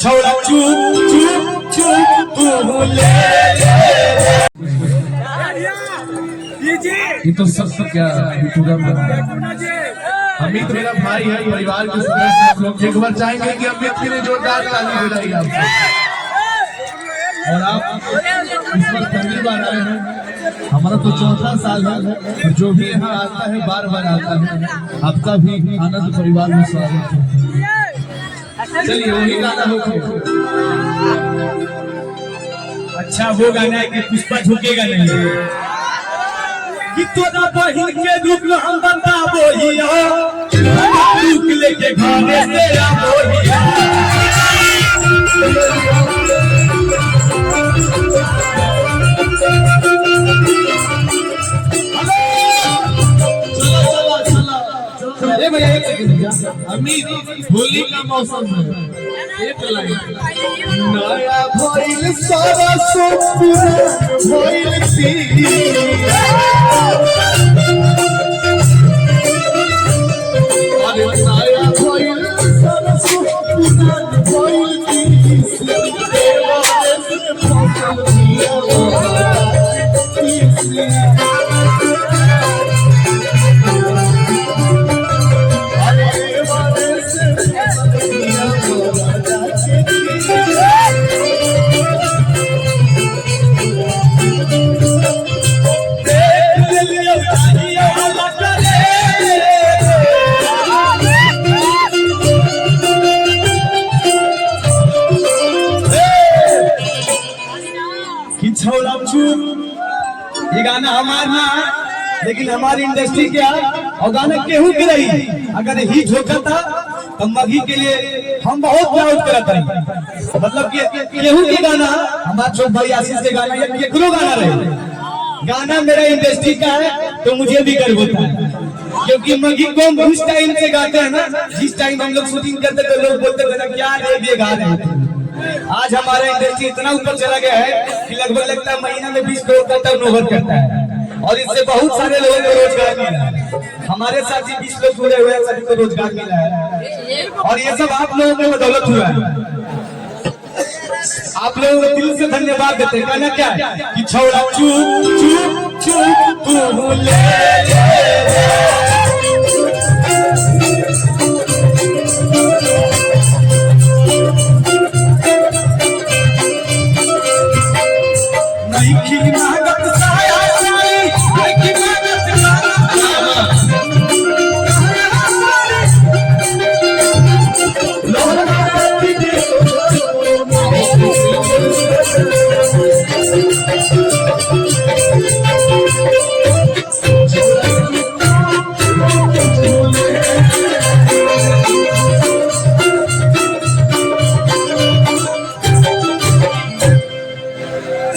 छोड़ा चुप चुप चुप तू ले ये तो सब क्या अमित मेरा भाई है, परिवार के सदस्य आप लोग एक बार चाहेंगे कि अमित के लिए जोरदार ताली बजाइए आपको। और आप इस वक्त पहली बार आए हैं, हमारा तो चौथा साल है, जो भी यहाँ आता है बार बार आता है। आपका भी आनंद परिवार में स्वागत है। चलिए वही गाना हो। अच्छा वो गाना है कि पुष्पा झुकेगा नहीं कि तोरा बहिन के रूप में हम बताबो ही लेके घरे से आबो ही। भैया एक सेकंड, अमित होली का मौसम है, एक लाइन नया भइल सारा सब भइल सी अरे नया भइल सारा सब भइल सी देवा से फसल दिया छोड़ा चुप। ये गाना हमारा लेकिन हमारी इंडस्ट्री क्या और गाना केहू की रही अगर हिट होता था तो मगी के लिए हम बहुत प्राउड करते हैं। मतलब कि केहू के गाना हमारा छोट भाई आशीष के गाना या केकरो गाना रहे, गाना मेरा इंडस्ट्री का है तो मुझे भी गर्व होता है। क्योंकि मगी को हम उस टाइम से गाते हैं ना जिस टाइम हम लोग शूटिंग करते थे, लोग बोलते थे क्या ये गा रहे थे। आज हमारा इंडस्ट्री इतना ऊपर चला गया है कि लगभग लगता है महीना में 20 करोड़ का टर्नओवर करता है और इससे बहुत सारे लोगों को रोजगार मिला है। हमारे साथ ही 20 लोग जुड़े हुए हैं, सभी को रोजगार मिला है और ये सब आप लोगों की बदौलत हुआ है। आप लोगों को दिल से धन्यवाद देते हैं। कहना क्या है कि छोड़ा चुप चुप चुप तू ले